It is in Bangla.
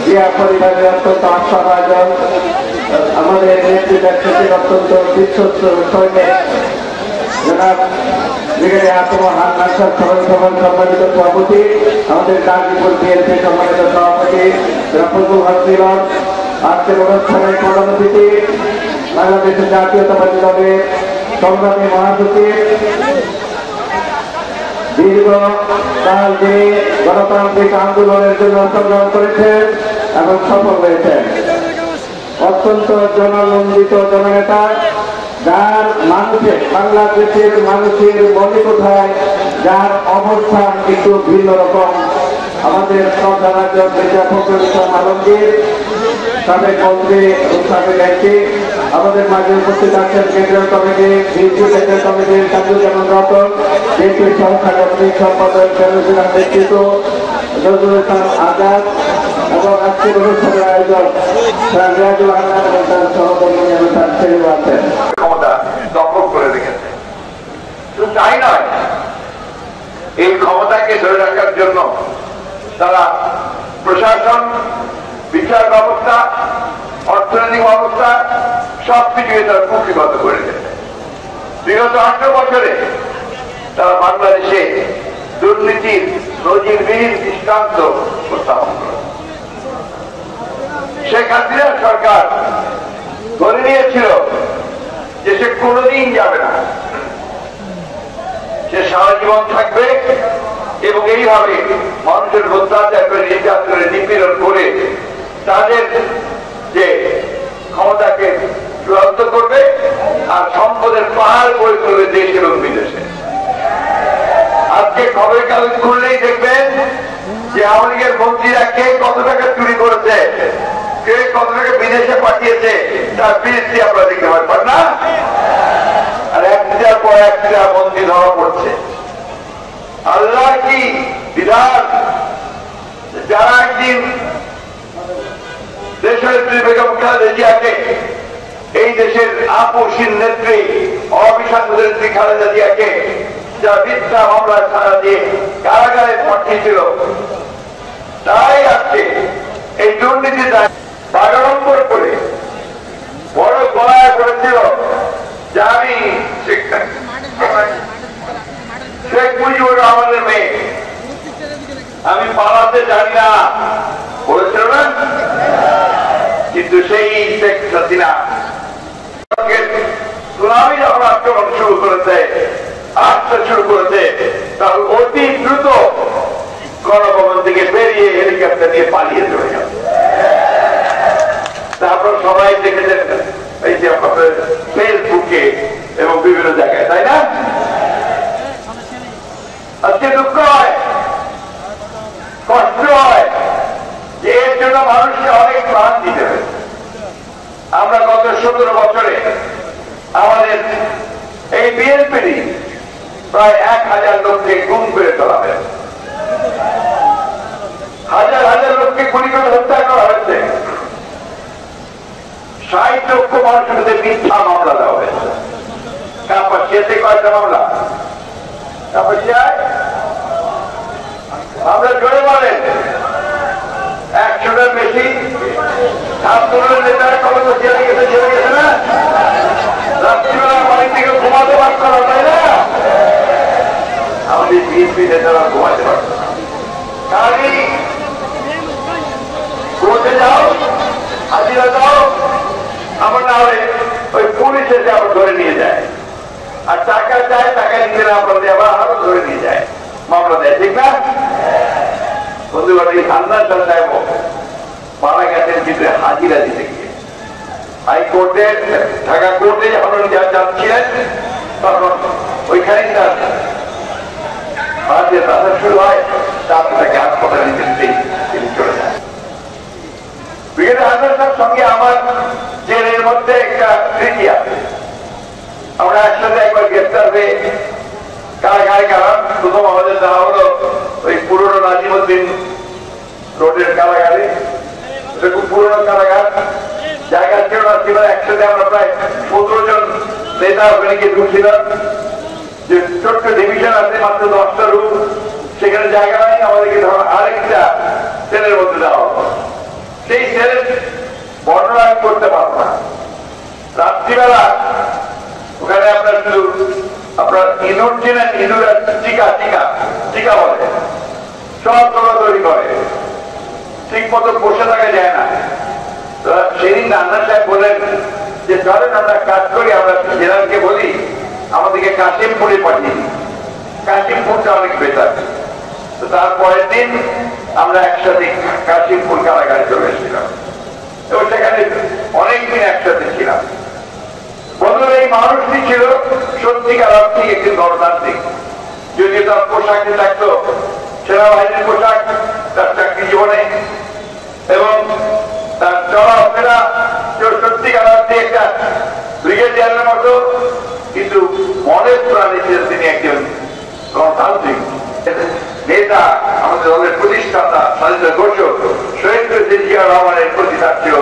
জিয়া পরিবারের অত্যন্ত আস্থাভাজন আমাদের নেতৃত্বের অত্যন্ত বিশ্বস্ত সৈনিক জনাব ব্রিগেডিয়ার হাকিমুল হান্নান সম্মানিত সভাপতি, আমাদের গাজীপুর বিএনপি সম্মানিত সভাপতি ফজলুল হক মিলন, আজকের অনুষ্ঠানের প্রধান অতিথি বাংলাদেশের জাতীয়তাবাদী দলের সংগ্রামী মহাসচিব, দীর্ঘকাল যিনি গণতান্ত্রিক আন্দোলনের জন্য সংগ্রাম করেছেন এবং সফল হয়েছেন, অত্যন্ত জননন্দিত জননেতা, যার মানুষের বাংলাদেশের মানুষের মনে কোথায় যার অবস্থান একটু ভিন্ন রকম, আমাদের শ্রদ্ধাভাজন মির্জা ফখরুল ইসলাম আলমগীর, সাবেক মন্ত্রী ও সাবেক এমপি, আমাদের মাঝে উপস্থিত আছেন কেন্দ্রীয় কমিটি বিএনপি কেন্দ্রীয় কমিটির কাজুজ্জামান রতন, বিএনপির সাংগঠনিক সম্পাদক ফেরুজুল্লাহ নেতৃত্ব, নজরুল ইসলাম আজাদ এবং আজকের অনুষ্ঠানের আয়োজক রিয়াজুল আহমেদ এবং তার সহকর্মী তার ছেলেও আছেন। ক্ষমতা দখল করে রেখেছে। শুধু তাই নয়, এই ক্ষমতাকে ধরে রাখার জন্য তারা প্রশাসন, বিচার ব্যবস্থা, অর্থনৈতিক ব্যবস্থা সবকিছুকে তারা কুক্ষিগত করে দিয়েছে। বিগত 18 বছরে তারা বাংলাদেশে দুর্নীতির নজিরবিহীন দৃষ্টান্ত স্থাপন করে। শেখ হাসিনা সরকার ধরে নিয়েছিল যে সে কোনদিন যাবে না, সে সারা জীবন থাকবে এবং এইভাবে মানুষের অত্যাচার করে, নির্যাতন করে, নিপীড়ন করে তাদের যে ক্ষমতাকে চূড়ান্ত করবে আর সম্পদের পাহাড় করে তুলবে দেশ এবং বিদেশে। আজকে খবরের কাগজ খুললেই দেখবেন যে আওয়ামী লীগের মন্ত্রীরা কে কত টাকা চুরি করেছে, কে কত টাকা বিদেশে পাঠিয়েছে, তার বিদেশি আপনারা দেখতে পারবেন না। আর একটার পর একটা মন্ত্রী ধরা পড়ছে। আল্লাহ কি বিধান, যারা একদিন দেশের বেগম খালেদা জিয়াকে, এই দেশের আপসীন নেত্রী অবিশ্বাস্য নেত্রী খালেদা জিয়াকে যা মিথ্যা মামলা ছাড়া দিয়ে কারাগারে পাঠিয়েছিল, তাই আজকে এই দুর্নীতি বাগাড়ম্বর করে বড় গলায় করেছিল যে আমি শেখ মুজিবুর রহমানের মেয়ে, আমি পালাতে জানি না বলেছিল না। কিন্তু সেই শেখ হাসিনা সুনামি যখন আক্রমণ শুরু করেছে, আসতে শুরু করেছে, তখন অতি দ্রুত গণভবন থেকে বেরিয়ে হেলিকপ্টার নিয়ে পালিয়ে চলে গেল। তারপর সবাই দেখেছেন এই যে ফেসবুকে এবং বিভিন্ন জায়গায়, তাই না? আজকে দুঃখ হয়, কষ্ট হয় যে এর জন্য মানুষকে অনেক প্রাণ দিতে হবে। আমরা গত 17 বছরে আমাদের এই বিএনপি প্রায় 1000 লোককে গুম করে তোলা হয়েছে, হাজার হাজার লোককে গুলি করে হত্যা করা হয়েছে, 60 লক্ষ মানুষের মধ্যে মিথ্যা মামলা দেওয়া হয়েছে। কাপাসিয়াতে কয়টা মামলা? কাপাসিয়ায় আমরা জোরে বলেন 100টার বেশি ছাত্রের নেতারা কবে জেলে গেছে, জেলে গেছে না? রাত্রিবেলা বাড়ি থেকে ঘুমাতে পারত না, তাই না? আমাদের বিএনপি নেতারা ঘুমাতে পারত না। কাজী কোর্টে যাও, হাজিরা দাও, আমার না হলে ওই পুলিশ এসে আবার ধরে নিয়ে যায়, আর টাকা চায়, টাকা নিতে না পারলে আবার আরো ধরে নিয়ে যায়, মামলা দেয়, ঠিক না? বন্ধুগণ, এই হান্নান সাহেব মারা গেছেন ভিতরে হাজিরা দিতে গিয়ে। হাইকোর্টে, ঢাকা কোর্টে যখন যাচ্ছিলেন তখন ওইখানেই তার হাজিরা ব্যথা শুরু হয়, তারপর তাকে হাসপাতালে নিতে তিনি চলে যান। ব্রিগেডিয়ার হান্নান সাহেবের সঙ্গে আমার জেলের মধ্যে একটা স্মৃতি আছে। আমরা একসাথে একবার গ্রেফতার হয়ে কারাগারে গেলাম। প্রথম আমাদের দেওয়া হলো ওই পুরনো নাজিমুদ্দিন রোডের কারাগারে। এটা খুব পুরনো কারাগার, জায়গা ছিল না, ছিল একসাথে আমরা প্রায় 15 জন নেতা ওখানে গিয়ে ঢুকছিলাম। যে ছোট্ট ডিভিশন আছে, মাত্র 10টা রুম, সেখানে জায়গা নাই। আমাদেরকে ধরো আরেকটা সেলের মধ্যে দেওয়া হতো। সেই সেলের বর্ণনা আমি করতে পারবো না। রাত্রিবেলা ওখানে আপনার শুধু আপনার ইঁদুর চিনেন, ইঁদুর টিকা টিকা টিকা বলে, সব দৌড়াদৌড়ি করে, ঠিক মতো বসে থাকা যায় না। সেদিন রান্না সাহেব বলেন যে চলেন আমরা কাজ করি, আমরা জেনারেলকে বলি আমাদেরকে কাশিমপুরে পাঠিয়ে দিই, কাশিমপুরটা অনেক বেটার। তো তারপরের দিন আমরা একসাথে কাশিমপুর কারাগারে চলে এসেছিলাম এবং সেখানে অনেকদিন একসাথে ছিলাম। বন্ধুরা, এই মানুষটি ছিল সত্যিকার অর্থে একটি গণতান্ত্রিক। যদি তার পোশাকে থাকতো সেনাবাহিনীর পোশাক তার চাকরি জীবনে, এবং তার চলাফেরা সত্যিকার অর্থে একটা ব্রিগেডিয়ারের মতো, কিন্তু মনের প্রাণী ছিলেন তিনি একজন গণতান্ত্রিক নেতা। আমাদের দলের প্রতিষ্ঠাতা, স্বাধীনতা ঘোষক শহীদ প্রেসিডেন্ট জিয়া রহমানের প্রতি তার ছিল